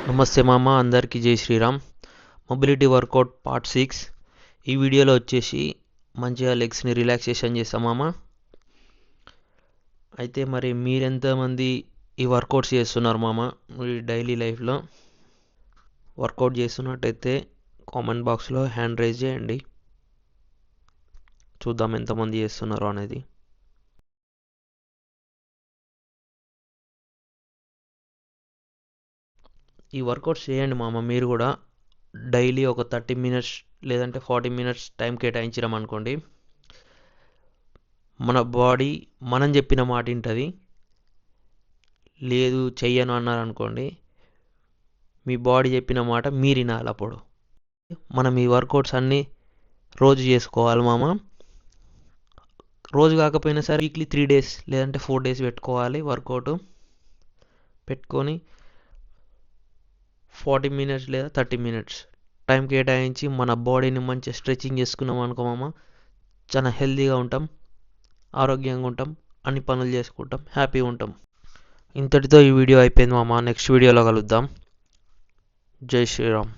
నమస్తే మామ, అందరికీ జై శ్రీరామ్. Mobility work out part 6. ఈ వీడియోలో వచ్చేసి మంచిగా లెగ్స్ని రిలాక్సేషన్ చేస్తాం మామ. అయితే మరి మీరెంతమంది ఈ వర్కౌట్స్ చేస్తున్నారు మామ? మీ డైలీ లైఫ్లో వర్కౌట్ చేస్తున్నట్టయితే కామెంట్ బాక్స్లో హ్యాండ్ రైజ్ చేయండి. చూద్దాం ఎంతమంది చేస్తున్నారు అనేది. ఈ వర్కౌట్స్ చేయండి మామ. మీరు కూడా డైలీ ఒక 30 మినిట్స్ లేదంటే 40 మినిట్స్ టైం కేటాయించడం అనుకోండి, మన బాడీ మనం చెప్పిన మాట వింటుంది. లేదు చెయ్యను అన్నారు అనుకోండి, మీ బాడీ చెప్పిన మాట మీరు వినాలి. అప్పుడు మనం ఈ వర్కౌట్స్ అన్నీ రోజు చేసుకోవాలి మామ. రోజు కాకపోయినా సరే వీక్లీ 3 డేస్ లేదంటే 4 డేస్ పెట్టుకోవాలి. వర్కౌట్ పెట్టుకొని 40 మినిట్స్ లేదా 30 మినిట్స్ టైం కేటాయించి మన బాడీని మంచిగా స్ట్రెచింగ్ చేసుకున్నాం అనుకో మామ, చాలా హెల్తీగా ఉంటాం, ఆరోగ్యంగా ఉంటాం, అన్ని పనులు చేసుకుంటాం, హ్యాపీగా ఉంటాం. ఇంతటితో ఈ వీడియో అయిపోయింది మామ. నెక్స్ట్ వీడియోలో కలుద్దాం. జై శ్రీరామ్.